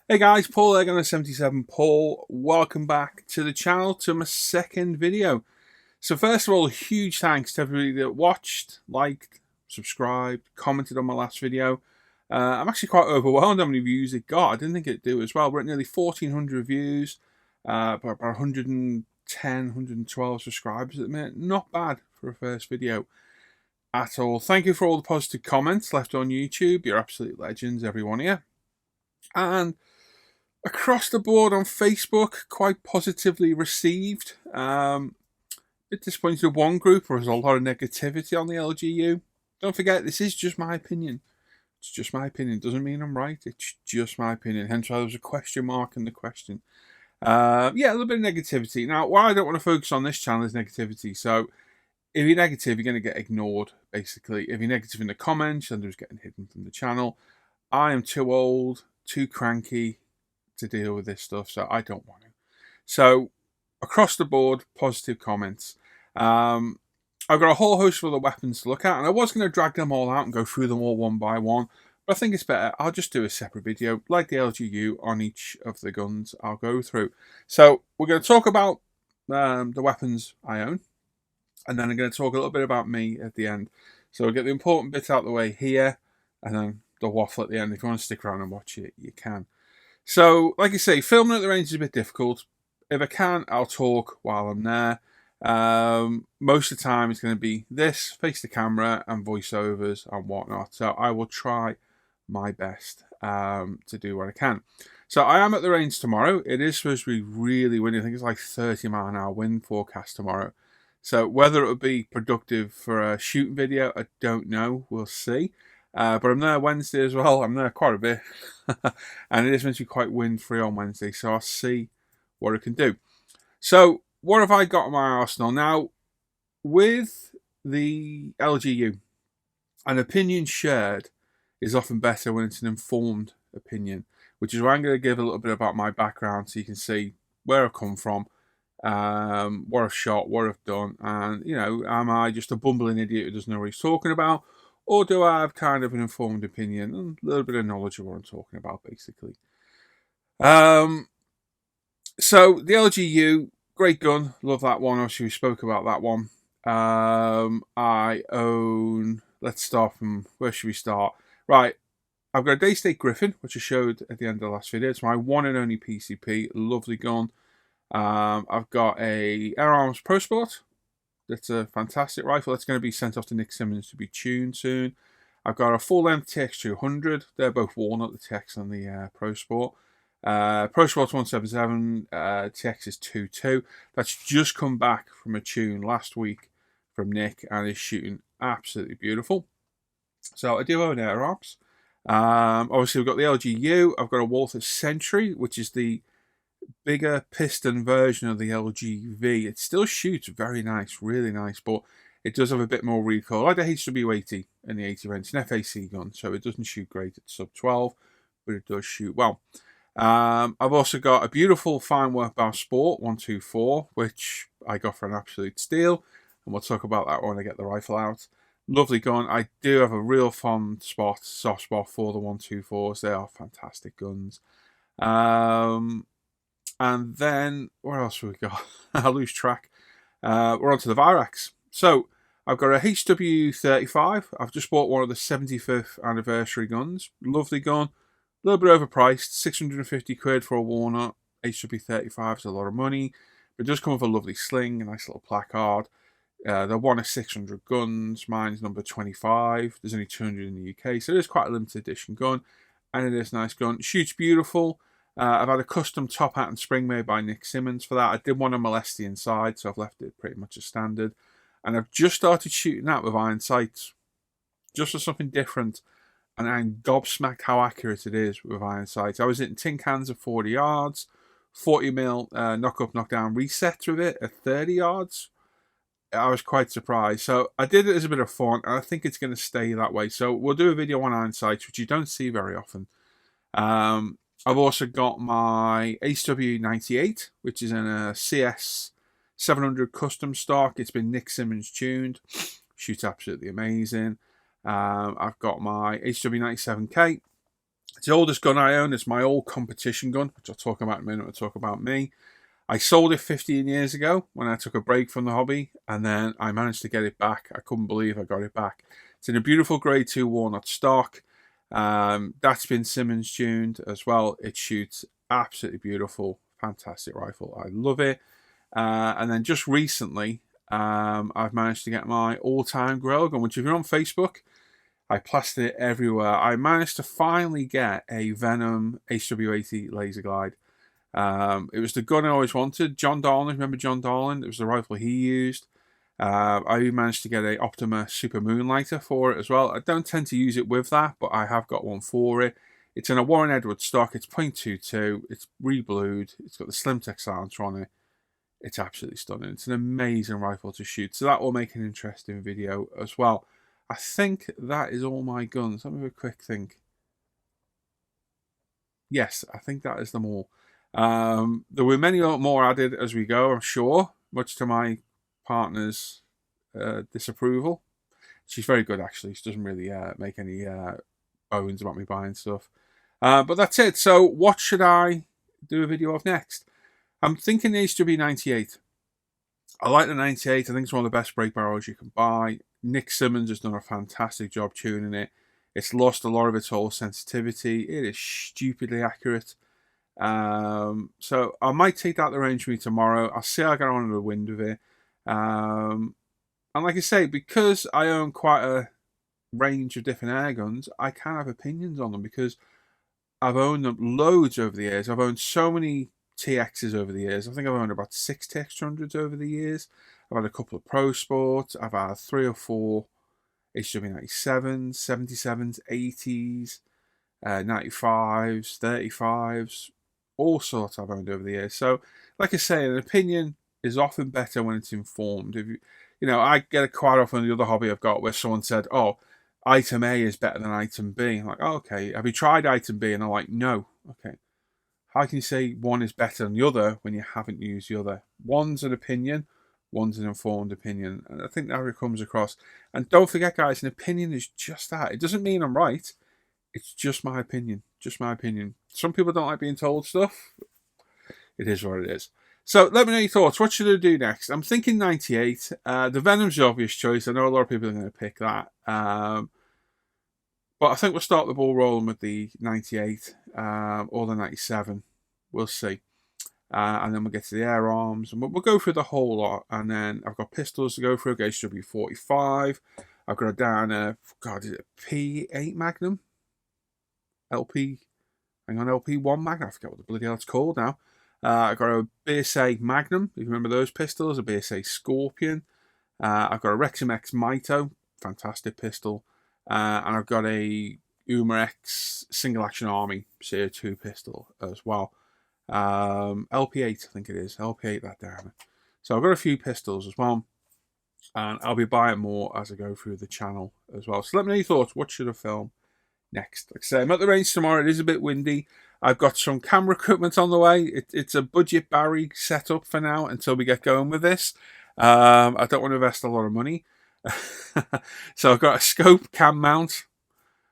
Hey guys, Paul Egg on the 77 Paul. Welcome back to the channel, to my second video. So first of all, huge thanks to everybody that watched, liked, subscribed, commented on my last video. I'm actually quite overwhelmed how many views it got. I didn't think it'd do as well. We're at nearly 1,400 views, about 110, 112 subscribers at the minute. Not bad for a first video at all. Thank you for all the positive comments left on YouTube. You're absolute legends, every one of you. And across the board on Facebook, quite positively received. Bit disappointed with one group where there's a lot of negativity on the LGU. Don't forget, this is just my opinion. It's just my opinion. It doesn't mean I'm right. It's just my opinion. Hence why there was a question mark in the question. Yeah, a little bit of negativity. Now, why I don't want to focus on this channel is negativity. So, if you're negative, you're going to get ignored, basically. If you're negative in the comments, then there's getting hidden from the channel. I am too old, too cranky to deal with this stuff, so I don't want to. So, across the board, positive comments. I've got a whole host of other weapons to look at, and I was going to drag them all out and go through them all one by one, but I think it's better. I'll just do a separate video, like the LGU, on each of the guns I'll go through. So, we're going to talk about the weapons I own, and then I'm going to talk a little bit about me at the end. So, we'll get the important bits out of the way here, and then the waffle at the end. If you want to stick around and watch it, you can. So, like I say, filming at the range is a bit difficult. If I can, I'll talk while I'm there. Most of the time, it's going to be this, face the camera, and voiceovers and whatnot. So, I will try my best to do what I can. So, I am at the range tomorrow. It is supposed to be really windy. I think it's like 30-mile-an-hour wind forecast tomorrow. So, whether it will be productive for a shooting video, I don't know. We'll see. But I'm there Wednesday as well. I'm there quite a bit. And it is meant to be quite wind-free on Wednesday. So I'll see what I can do. So what have I got in my arsenal? Now, with the LGU, an opinion shared is often better when it's an informed opinion, which is why I'm going to give a little bit about my background so you can see where I've come from, what I've shot, what I've done, and, you know, am I just a bumbling idiot who doesn't know what he's talking about? Or do I have kind of an informed opinion and a little bit of knowledge of what I'm talking about, basically? So the LGU, great gun, love that one. Obviously, we spoke about that one. I own. Let's start from where should we start? Right, I've got a Daystate Griffin, which I showed at the end of the last video. It's my one and only PCP. Lovely gun. I've got a Air Arms Pro Sport. That's a fantastic rifle. That's going to be sent off to Nick Simmons to be tuned soon. I've got a full-length TX200. They're both Walnut, the TX and the Pro Sport. Pro Sport's 177, TX is 22. That's just come back from a tune last week from Nick and is shooting absolutely beautiful. So I do own Air Arms. Obviously, we've got the LGU. I've got a Walther Sentry, which is the bigger piston version of the LGV. It still shoots very nice, really nice, but it does have a bit more recoil, like the HW80 and the 80 range. It's an FAC gun, so it doesn't shoot great at sub 12, but it does shoot well. I've also got a beautiful fine work Bauer Sport 124, which I got for an absolute steal, and we'll talk about that when I get the rifle out. Lovely gun. I do have a real fond spot, soft spot for the 124s. They are fantastic guns. And then, where else have we got? I lose track. We're on to the Virax. So, I've got a HW35. I've just bought one of the 75th anniversary guns. Lovely gun. A little bit overpriced. 650 quid for a walnut. HW35 is a lot of money. But it does come with a lovely sling, a nice little placard. They're one of 600 guns. Mine's number 25. There's only 200 in the UK. So it is quite a limited edition gun. And it is a nice gun. Shoots beautiful. I've had a custom top hat and spring made by Nick Simmons for that. I did want to molest the inside, so I've left it pretty much as standard. And I've just started shooting that with iron sights, just for something different. And I'm gobsmacked how accurate it is with iron sights. I was hitting tin cans of 40 yards, 40mm knock up, knock down resets with it at 30 yards. I was quite surprised. So I did it as a bit of fun, and I think it's going to stay that way. So we'll do a video on iron sights, which you don't see very often. I've also got my HW98, which is in a CS 700 custom stock. It's been Nick Simmons tuned. Shoots absolutely amazing. I've got my HW97K. It's the oldest gun I own. It's my old competition gun, which I'll talk about in a minute. I'll talk about me. I sold it 15 years ago when I took a break from the hobby, and then I managed to get it back. I couldn't believe I got it back. It's in a beautiful grade 2 walnut stock. That's been Simmons tuned as well. It shoots absolutely beautiful, fantastic rifle. I love it. And then just recently, I've managed to get my all-time Grail gun, which if you're on Facebook, I plastered it everywhere. I managed to finally get a Venom HW80 laser glide. It was the gun I always wanted. John Darling, remember John Darling? It was the rifle he used. I managed to get a Optima Super Moonlighter for it as well. I don't tend to use it with that, but I have got one for it. It's in a Warren Edwards stock. It's .22. It's reblued. It's got the Slimtech silencer on it. It's absolutely stunning. It's an amazing rifle to shoot. So that will make an interesting video as well. I think that is all my guns. Let me have a quick think. Yes, I think that is them all. There were many more added as we go, I'm sure, much to my partner's disapproval. She's very good, actually. She doesn't really make any bones about me buying stuff. But that's it. So what should I do a video of next? I'm thinking the HW98. I like the 98. I think it's one of the best break barrels you can buy. Nick Simmons has done a fantastic job tuning it. It's lost a lot of its whole sensitivity. It is stupidly accurate. So I might take that to the range for me tomorrow. I'll see how I get on in the wind with it. And like I say, because I own quite a range of different air guns, I can have opinions on them because I've owned them loads over the years. I've owned so many TXs over the years. I think I've owned about 6 TX200s over the years. I've had a couple of Pro Sports. I've had 3 or 4 HW97s, 77s, 80s, 95s, 35s, all sorts I've owned over the years. So, like I say, an opinion is often better when it's informed. If you know, I get it quite often the other hobby I've got where someone said, "Oh, item A is better than item B." I'm like, oh, okay, have you tried item B? And they're like, no. Okay. How can you say one is better than the other when you haven't used the other? One's an opinion, one's an informed opinion. And I think that really comes across. And don't forget, guys, an opinion is just that. It doesn't mean I'm right. It's just my opinion. Just my opinion. Some people don't like being told stuff. It is what it is. So let me know your thoughts. What should I do next? I'm thinking 98. The Venom's the obvious choice. I know a lot of people are going to pick that. But I think we'll start the ball rolling with the 98 or the 97. We'll see. And then we'll get to the air arms. And we'll go through the whole lot. And then I've got pistols to go through. HW45. I've got a Dana, God, is it a P8 Magnum? LP, hang on, LP1 Magnum. I forget what the bloody hell it's called now. I've got a BSA Magnum, if you remember those pistols. A BSA Scorpion. I've got a Rexam X Mito. Fantastic pistol. And I've got a Uma X Single Action Army CO2 pistol as well. LP8, I think it is. LP8, that down. So I've got a few pistols as well. And I'll be buying more as I go through the channel as well. So let me know your thoughts. What should I film next? Like I say, I'm at the range tomorrow. It is a bit windy. I've got some camera equipment on the way. It's a budget Barry setup for now until we get going with this. I don't want to invest a lot of money. So I've got a scope cam mount.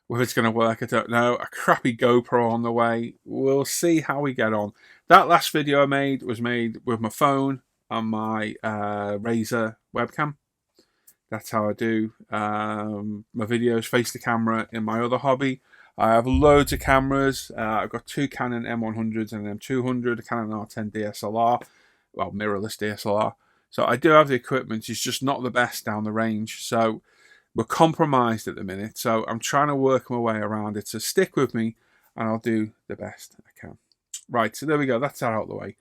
Whether it's going to work, I don't know. A crappy GoPro on the way. We'll see how we get on. That last video I made was made with my phone and my Razer webcam. That's how I do my videos, face the camera in my other hobby. I have loads of cameras. I've got 2 Canon M100s and an M200, a Canon R10 DSLR, well, mirrorless DSLR. So I do have the equipment. It's just not the best down the range. So we're compromised at the minute. So I'm trying to work my way around it. So stick with me and I'll do the best I can. Right, so there we go. That's that out of the way.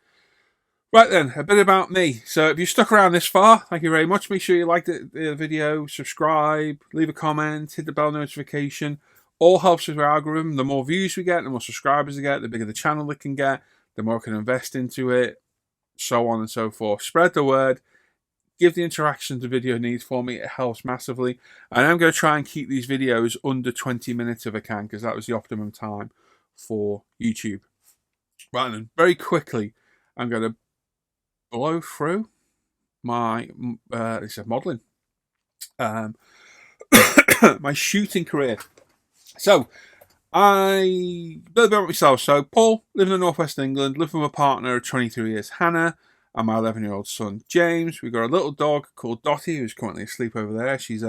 Right then, a bit about me. So if you stuck around this far, thank you very much. Make sure you like the video, subscribe, leave a comment, hit the bell notification. All helps with our algorithm. The more views we get, the more subscribers we get, the bigger the channel it can get, the more I can invest into it, so on and so forth. Spread the word. Give the interaction the video needs for me. It helps massively. And I'm going to try and keep these videos under 20 minutes if I can, because that was the optimum time for YouTube. Right then, very quickly, I'm going to blow through my modelling, my shooting career. So A little bit about myself. So, Paul, live in the northwest of England, live with my partner of 23 years, Hannah, and my 11-year-old son, James. We've got a little dog called Dottie, who's currently asleep over there. She's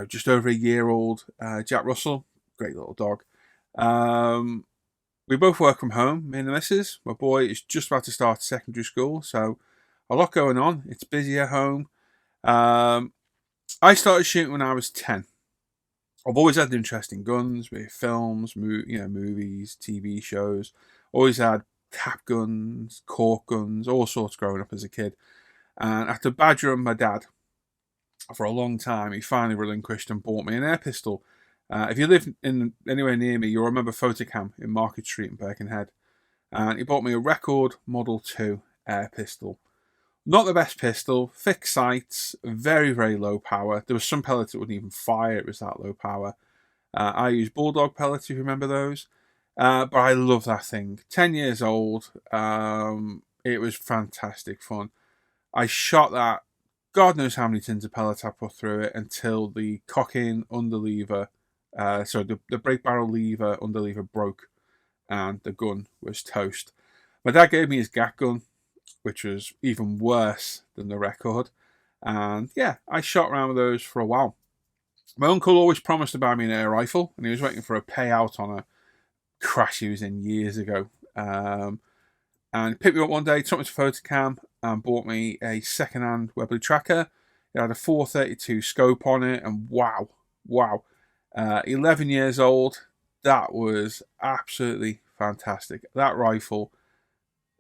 just over a year old, Jack Russell. Great little dog. We both work from home, me and the missus. My boy is just about to start secondary school, so a lot going on. It's busy at home. I started shooting when I was 10. I've always had an interest in guns, with films, movies, TV shows. Always had cap guns, cork guns, all sorts growing up as a kid. And after badgering my dad for a long time, he finally relinquished and bought me an air pistol. If you live anywhere near me, you'll remember Photocam in Market Street in Birkenhead. And he bought me a Record Model 2 air pistol. Not the best pistol, fixed sights, very, very low power. There was some pellets that wouldn't even fire, it was that low power. I used Bulldog pellets, if you remember those. But I love that thing. 10 years old, it was fantastic fun. I shot that, God knows how many tins of pellets I put through it until the cock-in underlever, the brake barrel lever, underlever broke and the gun was toast. My dad gave me his GAT gun, which was even worse than the Record. And yeah, I shot around with those for a while. My uncle always promised to buy me an air rifle, and he was waiting for a payout on a crash he was in years ago. And he picked me up one day, took me to Photocam, and bought me a second-hand Webley Tracker. It had a 432 scope on it, and wow. 11 years old, that was absolutely fantastic. That rifle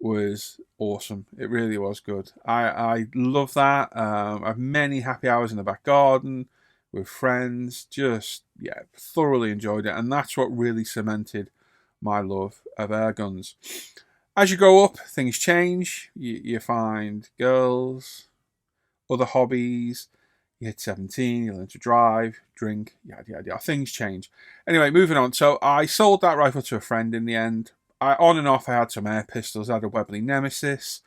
was awesome. It really was good. I love that. I have many happy hours in the back garden with friends. Thoroughly enjoyed it. And that's what really cemented my love of air guns. As you grow up, things change. You find girls, other hobbies. You hit 17, you learn to drive, drink, yada. Things change. Anyway, moving on. So I sold that rifle to a friend in the end. On and off, I had some air pistols. I had a Webley Nemesis.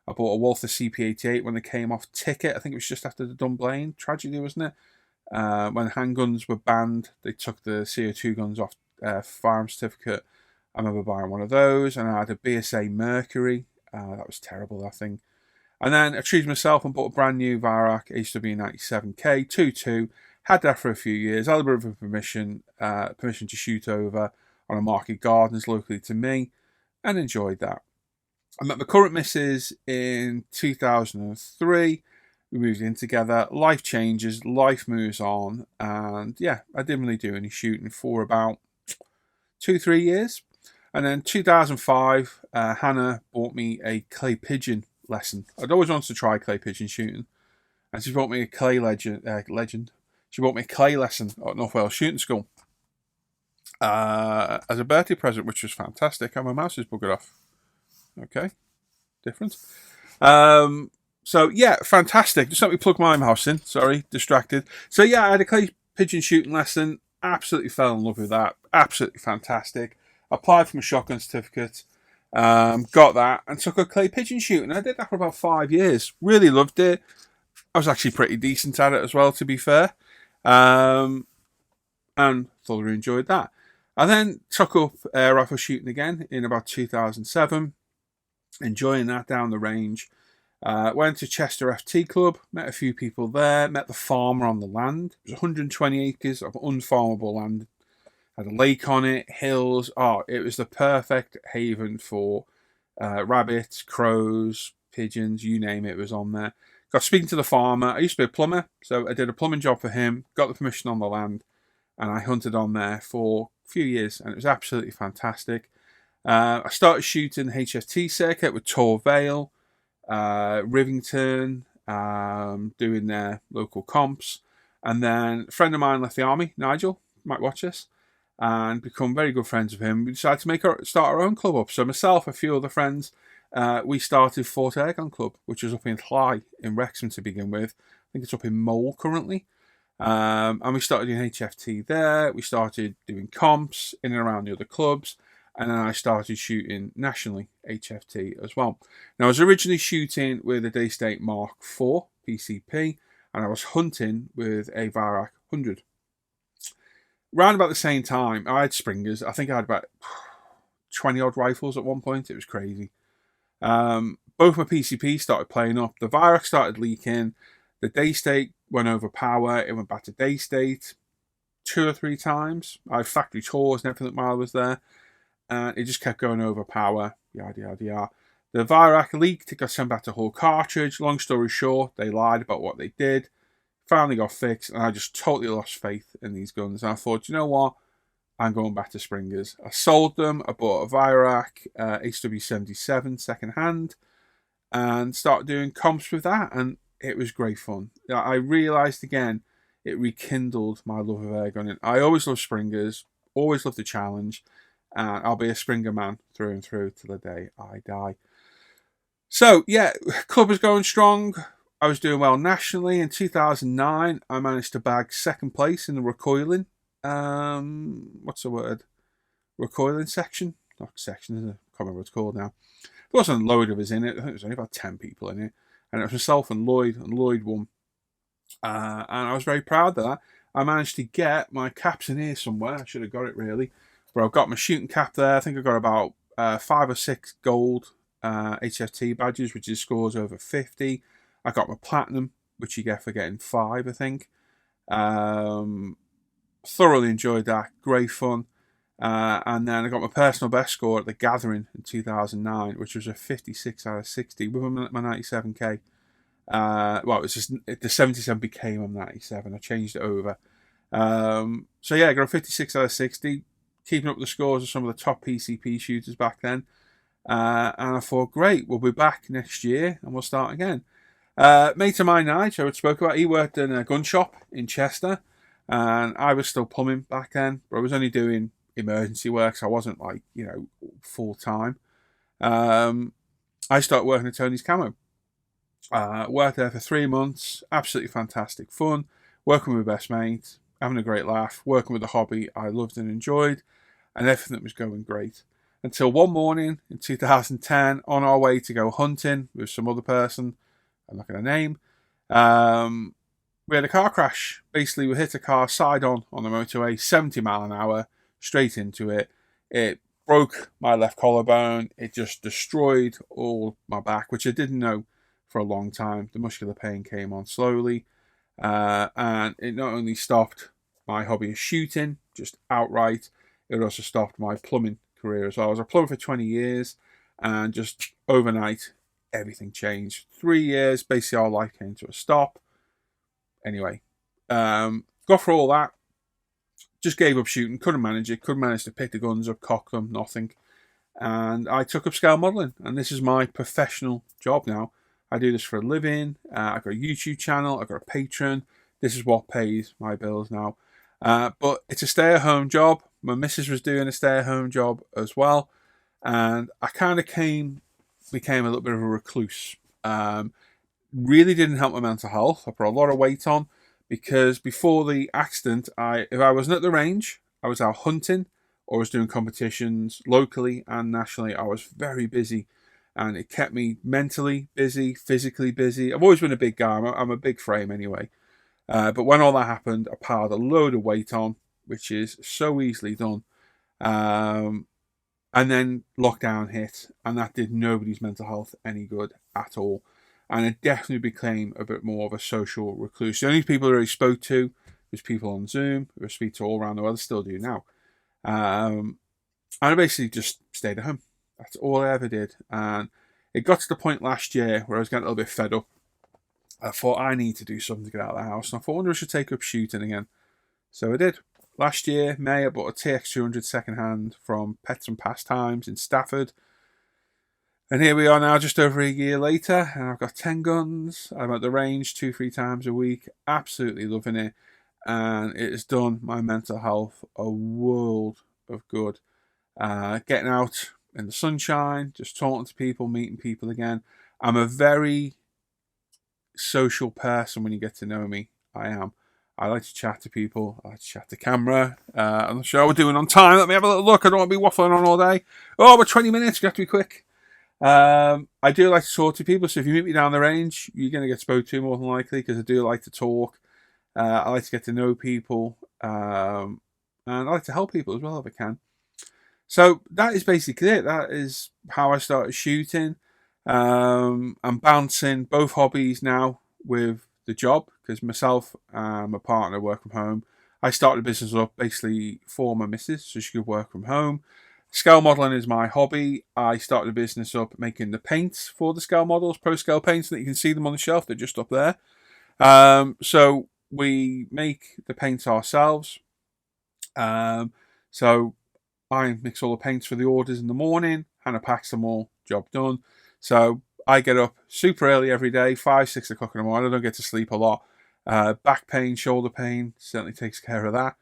I bought a Walther CP88 when they came off ticket. I think it was just after the Dunblane tragedy, wasn't it? When handguns were banned, they took the CO2 guns off firearm certificate. I remember buying one of those, and I had a BSA Mercury. That was terrible, that thing. And then I treated myself and bought a brand new Varak HW97K 2.2. Had that for a few years. I had a bit of permission to shoot over on a Market Gardens locally to me, and enjoyed that. I met my current missus in 2003. We moved in together. Life changes, life moves on, and yeah, I didn't really do any shooting for about 2-3 years. And then 2005, Hannah bought me a clay pigeon lesson. I'd always wanted to try clay pigeon shooting, and she bought me a clay legend. She bought me a clay lesson at North Wales Shooting School as a birthday present, which was fantastic. And my mouse is buggered off. Okay, different. So yeah, fantastic. Just let me plug my mouse in. Sorry, distracted. So yeah, I had a clay pigeon shooting lesson. Absolutely fell in love with that. Absolutely fantastic. Applied for my shotgun certificate. Got that and took a clay pigeon shooting. I did that for about 5 years. Really loved it. I was actually pretty decent at it as well, to be fair. And thoroughly enjoyed that. I then took up air rifle shooting again in about 2007. Enjoying that down the range. Went to Chester FT Club, met a few people there, met the farmer on the land. It was 120 acres of unfarmable land. Had a lake on it, hills. Oh, it was the perfect haven for rabbits, crows, pigeons, you name it was on there. Got speaking to the farmer. I used to be a plumber, so I did a plumbing job for him, got the permission on the land, and I hunted on there for a few years, and it was absolutely fantastic. I started shooting the HFT circuit with Tor Vale, Rivington, doing their local comps, and then a friend of mine left the army, Nigel, might watch this, and become very good friends with him. We decided to start our own club up. So myself, a few other friends, we started Fort Airgun Club, which was up in Llai in Wrexham to begin with. I think it's up in Mole currently. And we started doing HFT there. We started doing comps in and around the other clubs. And then I started shooting nationally HFT as well. Now, I was originally shooting with a Daystate Mark IV PCP, and I was hunting with a Varak 100. Around about the same time, I had Springers. I think I had about 20 odd rifles at one point. It was crazy. Both my PCP started playing up. The Virak started leaking. The day state went over power. It went back to day state 2 or 3 times. I had factory tours and everything while I was there. And it just kept going over power. Yada, yada, yada. The Virak leaked. It got sent back to Hull Cartridge. Long story short, they lied about what they did. Finally got fixed. And I just totally lost faith in these guns. And I thought, you know what? I'm going back to Springers. I sold them. I bought a Virak HW77 second hand and started doing comps with that. And it was great fun. I realised again, it rekindled my love of airgunning. I always love Springers, always love the challenge. And I'll be a Springer man through and through till the day I die. So, yeah, club was going strong. I was doing well nationally. In 2009, I managed to bag second place in the recoiling. What's the word? Recoiling section? Not section, I can't remember what it's called now. There wasn't a load of us in it. I think there was only about 10 people in it. And it was myself and Lloyd won. And I was very proud of that. I managed to get my caps in here somewhere. I should have got it really. But I've got my shooting cap there. I think I got about 5 or 6 gold HFT badges, which is scores over 50. I got my platinum, which you get for getting 5, I think. Thoroughly enjoyed that. Great fun. And then I got my personal best score at the Gathering in 2009, which was a 56 out of 60 with my 97k. Well, it was just the 77 became a 97. I changed it over. So yeah, I got a 56 out of 60, keeping up the scores of some of the top PCP shooters back then. And I thought, great, we'll be back next year and we'll start again. Mate of mine, Nigel, I spoke about, he worked in a gun shop in Chester, and I was still plumbing back then, but I was only doing emergency work, so I wasn't like, full time. I started working at Tony's Camo. Worked there for 3 months, absolutely fantastic fun, working with my best mate, having a great laugh, working with a hobby I loved and enjoyed, and everything was going great. Until one morning in 2010, on our way to go hunting with some other person, I'm not going to name, we had a car crash. Basically, we hit a car side on the motorway, 70 mile an hour, straight into it. It broke my left collarbone. It just destroyed all my back, which I didn't know for a long time. The muscular pain came on slowly. And it not only stopped my hobby of shooting, just outright, it also stopped my plumbing career as well. I was a plumber for 20 years, and just overnight, everything changed. 3 years, basically our life came to a stop. Anyway, got through all that, just gave up shooting, couldn't manage it, couldn't manage to pick the guns up, cock them, nothing. And I took up scale modelling, and this is my professional job now. I do this for a living. I've got a YouTube channel, I've got a Patreon. This is what pays my bills now. But it's a stay-at-home job. My missus was doing a stay-at-home job as well. And I kind of became a little bit of a recluse. Really didn't help my mental health. I put a lot of weight on because before the accident, if I wasn't at the range, I was out hunting or was doing competitions locally and nationally. I was very busy, and it kept me mentally busy, physically busy. I've always been a big guy. I'm a big frame anyway. But when all that happened, I piled a load of weight on, which is so easily done. And then lockdown hit, and that did nobody's mental health any good at all. And it definitely became a bit more of a social recluse. The only people I really spoke to was people on Zoom, who I speak to all around the world, I still do now. And I basically just stayed at home. That's all I ever did. And it got to the point last year where I was getting a little bit fed up. I thought I need to do something to get out of the house. And I thought, I wonder if I should take up shooting again. So I did. Last year, May, I bought a TX200 second hand from Pets and Pastimes in Stafford. And here we are now, just over a year later, and I've got 10 guns. I'm at the range 2-3 times a week. Absolutely loving it. And it has done my mental health a world of good. Getting out in the sunshine, just talking to people, meeting people again. I'm a very social person when you get to know me. I am. I like to chat to people. I like to chat to camera. I'm not sure how we're doing on time. Let me have a little look. I don't want to be waffling on all day. Oh, we're 20 minutes. You have to be quick. I do like to talk to people. So if you meet me down the range, you're going to get spoke to more than likely, because I do like to talk. I like to get to know people. and I like to help people as well if I can. So that is basically it. That is how I started shooting. I'm balancing both hobbies now with the job because myself and my partner work from home. I started the business up basically for my missus so she could work from home. Scale modelling is my hobby. I started the business up making the paints for the scale models, pro scale paints, that you can see them on the shelf. They're just up there. So we make the paints ourselves. So I mix all the paints for the orders in the morning. Hannah packs them all. Job done. So I get up super early every day, 5, 6 o'clock in the morning. I don't get to sleep a lot. Back pain, shoulder pain certainly takes care of that.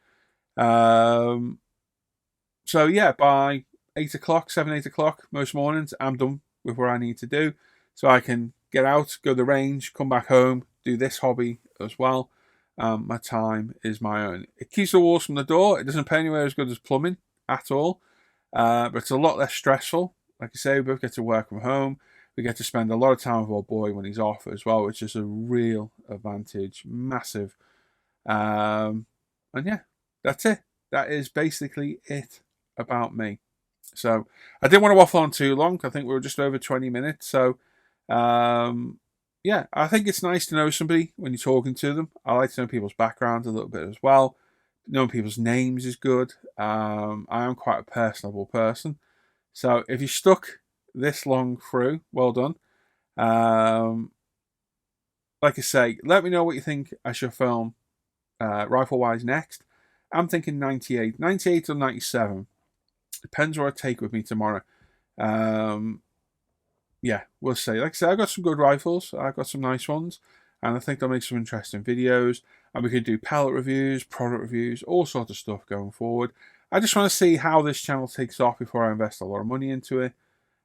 So yeah, by 8 o'clock, 7, 8 o'clock most mornings, I'm done with what I need to do. So I can get out, go to the range, come back home, do this hobby as well. My time is my own. It keeps the walls from the door. It doesn't pay anywhere as good as plumbing at all. But it's a lot less stressful. Like I say, we both get to work from home. We get to spend a lot of time with our boy when he's off as well, which is a real advantage. Massive. And yeah, that's it. That is basically it about me. So I didn't want to waffle on too long. I think we were just over 20 minutes. So yeah, I think it's nice to know somebody when you're talking to them. I like to know people's backgrounds a little bit as well. Knowing people's names is good. I am quite a personable person. So if you stuck this long through, well done. Like I say, let me know what you think I should film rifle-wise next. I'm thinking 98. 98 or 97. Depends what I take with me tomorrow. Yeah, we'll see. Like I said, I've got some good rifles. I've got some nice ones. And I think they'll make some interesting videos. And we could do pellet reviews, product reviews, all sorts of stuff going forward. I just want to see how this channel takes off before I invest a lot of money into it.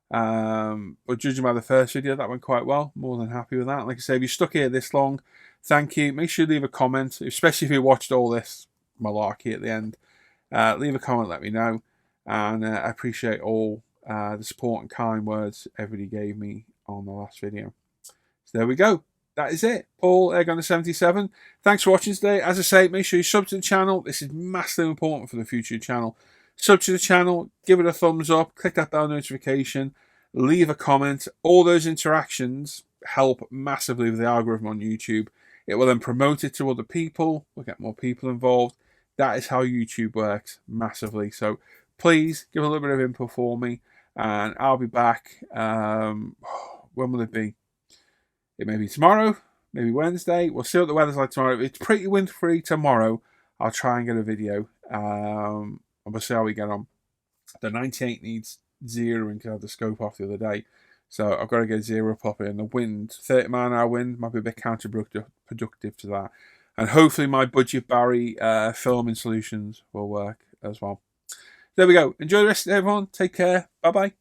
But judging by the first video, that went quite well. More than happy with that. Like I say, if you stuck here this long, thank you. Make sure you leave a comment, especially if you watched all this malarkey at the end. Leave a comment, let me know. And I appreciate all the support and kind words everybody gave me on the last video. So there we go. That is it. Paul Airgunner77. Thanks for watching today. As I say, make sure you sub to the channel. This is massively important for the future of the channel. Sub to the channel, give it a thumbs up, click that bell notification, leave a comment. All those interactions help massively with the algorithm on YouTube. It will then promote it to other people. We'll get more people involved. That is how YouTube works massively. So please give a little bit of input for me, and I'll be back. When will it be? It may be tomorrow, maybe Wednesday. We'll see what the weather's like tomorrow. If it's pretty wind-free tomorrow, I'll try and get a video. And we'll see how we get on. The 98 needs zeroing because I had the scope off the other day. So I've got to get zero properly. And the wind, 30 mile an hour wind, might be a bit counterproductive to that. And hopefully my budget Barry filming solutions will work as well. There we go. Enjoy the rest of it, everyone. Take care. Bye-bye.